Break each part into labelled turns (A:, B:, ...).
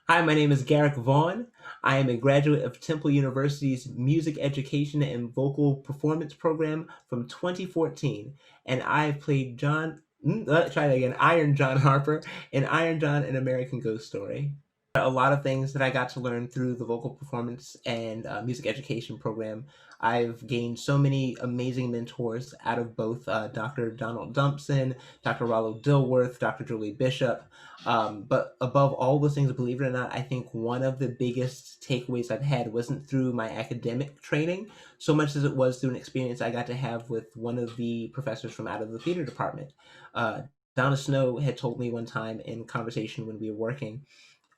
A: Hi, my name is Garrick Vaughn. I am a graduate of Temple University's Music Education and Vocal Performance program from 2014, and I have played try that again, Iron John Harper in Iron John: An American Ghost Story. A lot of things that I got to learn through the vocal performance and music education program. I've gained so many amazing mentors out of both Dr. Donald Dumpson, Dr. Rollo Dilworth, Dr. Julie Bishop. But above all those things, believe it or not, I think one of the biggest takeaways I've had wasn't through my academic training so much as it was through an experience I got to have with one of the professors from out of the theater department. Uh, Donna Snow had told me one time in conversation when we were working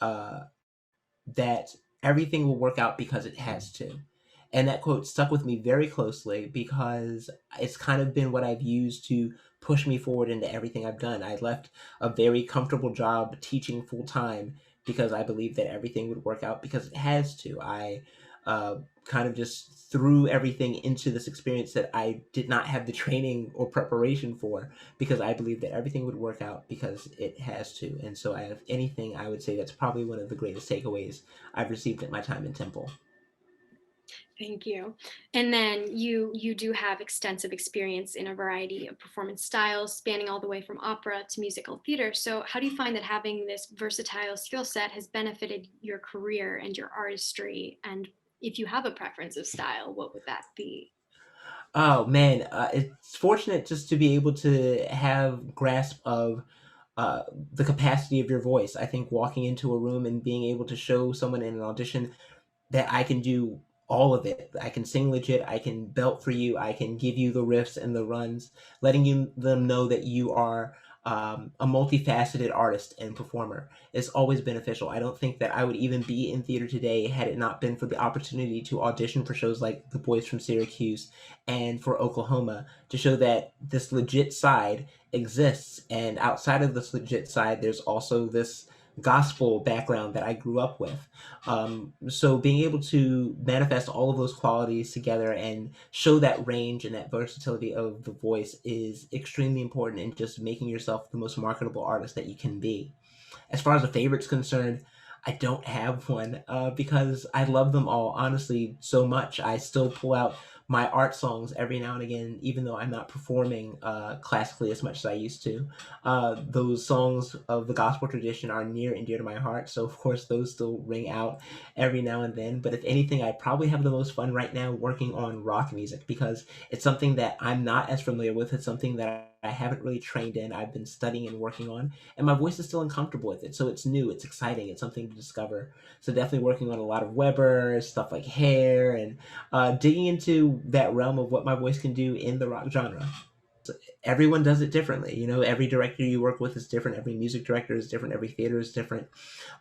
A: uh, that everything will work out because it has to. And that quote stuck with me very closely because it's kind of been what I've used to push me forward into everything I've done. I left a very comfortable job teaching full time because I believed that everything would work out because it has to. I kind of just threw everything into this experience that I did not have the training or preparation for because I believe that everything would work out because it has to. And so, if anything, I would say that's probably one of the greatest takeaways I've received at my time in Temple.
B: Thank you. And then you do have extensive experience in a variety of performance styles, spanning all the way from opera to musical theater. So, how do you find that having this versatile skill set has benefited your career and your artistry? And if you have a preference of style, what would that be?
A: Oh man, it's fortunate just to be able to have grasp of the capacity of your voice. I think walking into a room and being able to show someone in an audition that I can do all of it. I can sing legit. I can belt for you. I can give you the riffs and the runs, letting them know that you are a multifaceted artist and performer is always beneficial. I don't think that I would even be in theater today had it not been for the opportunity to audition for shows like The Boys from Syracuse and for Oklahoma to show that this legit side exists. And outside of this legit side, there's also this gospel background that I grew up with. So being able to manifest all of those qualities together and show that range and that versatility of the voice is extremely important in just making yourself the most marketable artist that you can be. As far as a favorite's concerned, I don't have one because I love them all honestly so much. I still pull out my art songs every now and again, even though I'm not performing classically as much as I used to. Those songs of the gospel tradition are near and dear to my heart, so of course those still ring out every now and then. But if anything, I probably have the most fun right now working on rock music because it's something that I'm not as familiar with. It's something that I haven't really trained in. I've been studying and working on, and my voice is still uncomfortable with it. So it's new, it's exciting, it's something to discover. So definitely working on a lot of Weber stuff like hair and digging into that realm of what my voice can do in the rock genre. Everyone does it differently. You know, every director you work with is different. Every music director is different. Every theater is different.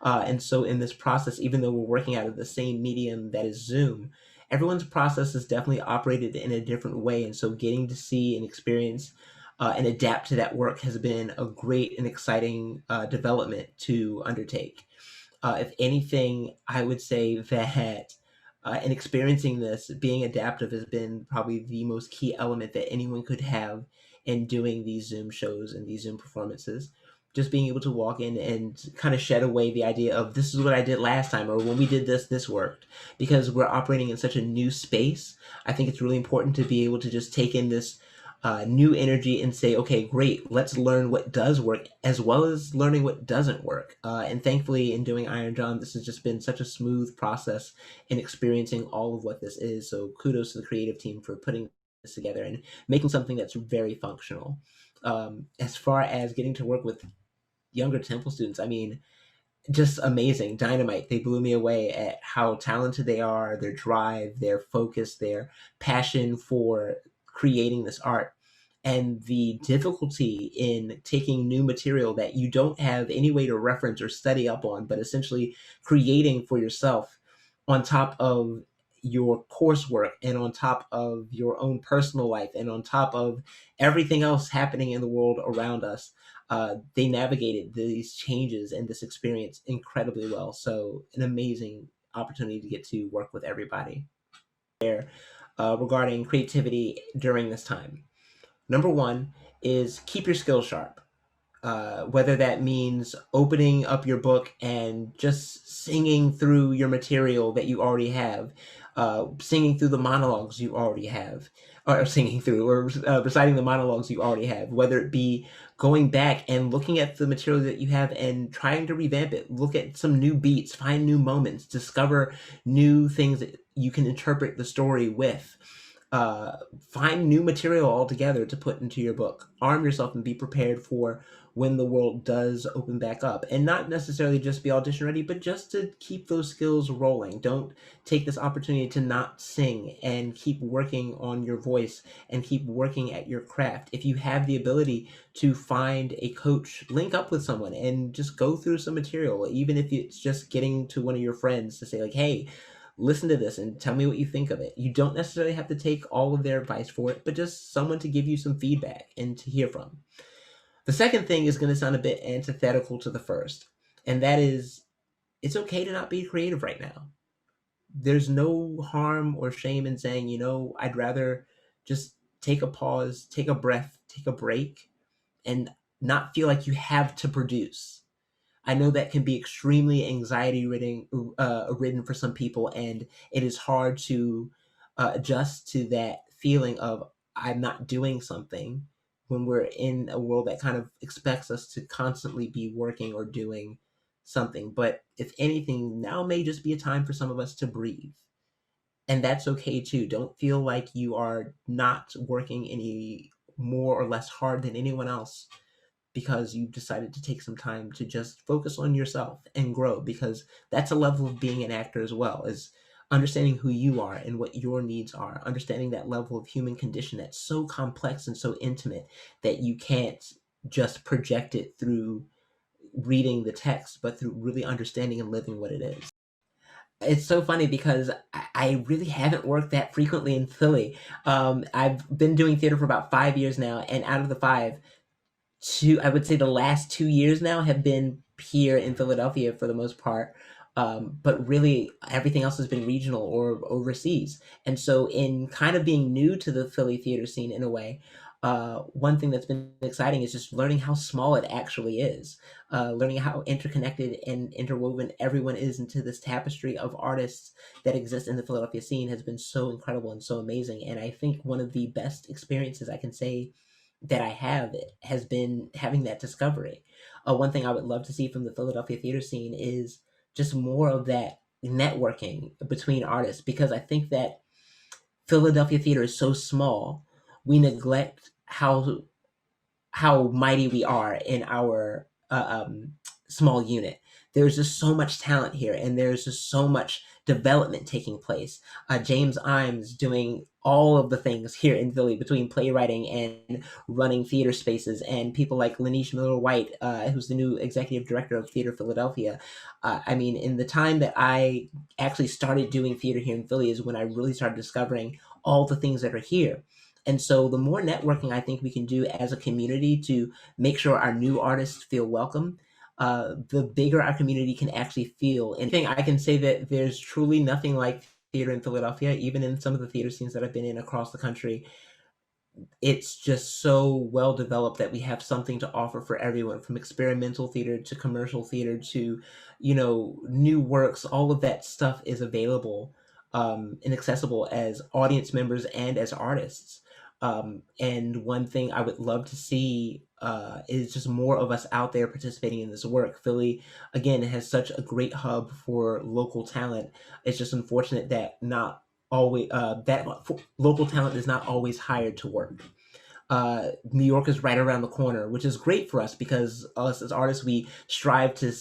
A: And so in this process, even though we're working out of the same medium that is Zoom, everyone's process is definitely operated in a different way. And so getting to see and experience and adapt to that work has been a great and exciting development to undertake. If anything, I would say that in experiencing this, being adaptive has been probably the most key element that anyone could have in doing these Zoom shows and these Zoom performances. Just being able to walk in and kind of shed away the idea of this is what I did last time, or when we did this, this worked. Because we're operating in such a new space, I think it's really important to be able to just take in this new energy and say, okay, great, let's learn what does work as well as learning what doesn't work. And thankfully, in doing Iron John, this has just been such a smooth process in experiencing all of what this is. So kudos to the creative team for putting this together and making something that's very functional. As far as getting to work with younger Temple students, I mean, just amazing, dynamite. They blew me away at how talented they are, their drive, their focus, their passion for creating this art, and the difficulty in taking new material that you don't have any way to reference or study up on, but essentially creating for yourself on top of your coursework and on top of your own personal life and on top of everything else happening in the world around us. They navigated these changes and this experience incredibly well. So, an amazing opportunity to get to work with everybody there regarding creativity during this time. Number one is keep your skills sharp. whether that means opening up your book and just singing through your material that you already have, singing through the monologues you already have, or singing through, or reciting the monologues you already have, whether it be going back and looking at the material that you have and trying to revamp it, look at some new beats, find new moments, discover new things that you can interpret the story with. Uh, Find new material altogether to put into your book. Arm yourself and be prepared for when the world does open back up. And not necessarily just be audition ready, but just to keep those skills rolling. Don't take this opportunity to not sing, and keep working on your voice and keep working at your craft. If you have the ability to find a coach, link up with someone and just go through some material, even if it's just getting to one of your friends to say, like, hey, listen to this and tell me what you think of it. You don't necessarily have to take all of their advice for it, but just someone to give you some feedback and to hear from. The second thing is going to sound a bit antithetical to the first, and that is, it's okay to not be creative right now. There's no harm or shame in saying, I'd rather just take a pause, take a breath, take a break, and not feel like you have to produce. I know that can be extremely anxiety ridden for some people, and it is hard to adjust to that feeling of I'm not doing something when we're in a world that kind of expects us to constantly be working or doing something. But if anything, now may just be a time for some of us to breathe. And that's okay too. Don't feel like you are not working any more or less hard than anyone else because you decided to take some time to just focus on yourself and grow, because that's a level of being an actor as well, is understanding who you are and what your needs are, understanding that level of human condition that's so complex and so intimate that you can't just project it through reading the text, but through really understanding and living what it is. It's so funny because I really haven't worked that frequently in Philly. I've been doing theater for about 5 years now, and out of the five, two, I would say the last 2 years now have been here in Philadelphia for the most part. But really, everything else has been regional or overseas. And so, in kind of being new to the Philly theater scene in a way, one thing that's been exciting is just learning how small it actually is, learning how interconnected and interwoven everyone is into this tapestry of artists that exist in the Philadelphia scene has been so incredible and so amazing. And I think one of the best experiences I can say that I have has been having that discovery. One thing I would love to see from the Philadelphia theater scene is just more of that networking between artists, because I think that Philadelphia theater is so small, we neglect how mighty we are in our small unit. There's just so much talent here, and there's just so much development taking place. James Imes doing all of the things here in Philly between playwriting and running theater spaces, and people like Lanish Miller White, who's the new executive director of Theater Philadelphia. I mean, in the time that I actually started doing theater here in Philly is when I really started discovering all the things that are here. And so the more networking I think we can do as a community to make sure our new artists feel welcome, the bigger our community can actually feel. And I think I can say that there's truly nothing like theater in Philadelphia, even in some of the theater scenes that I've been in across the country. It's just so well developed that we have something to offer for everyone, from experimental theater to commercial theater to, new works. All of that stuff is available and accessible as audience members and as artists. And one thing I would love to see is just more of us out there participating in this work. Philly, again, has such a great hub for local talent. It's just unfortunate that not always local talent is not always hired to work. New York is right around the corner, which is great for us because us as artists, we strive to,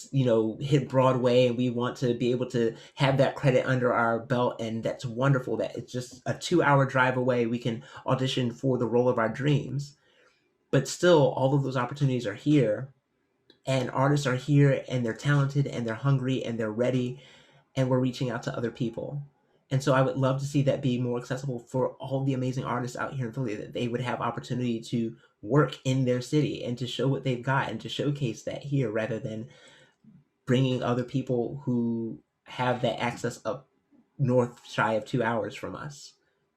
A: hit Broadway, and we want to be able to have that credit under our belt. And that's wonderful that it's just a 2 hour drive away. We can audition for the role of our dreams. But still, all of those opportunities are here, and artists are here, and they're talented, and they're hungry, and they're ready, and we're reaching out to other people. And so I would love to see that be more accessible for all the amazing artists out here in Philly, that they would have opportunity to work in their city and to show what they've got and to showcase that here, rather than bringing other people who have that access up north shy of 2 hours from us.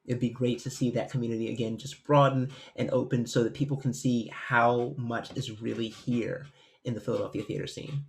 A: It'd be great to see that community again just broaden and open so that people can see how much is really here in the Philadelphia theater scene.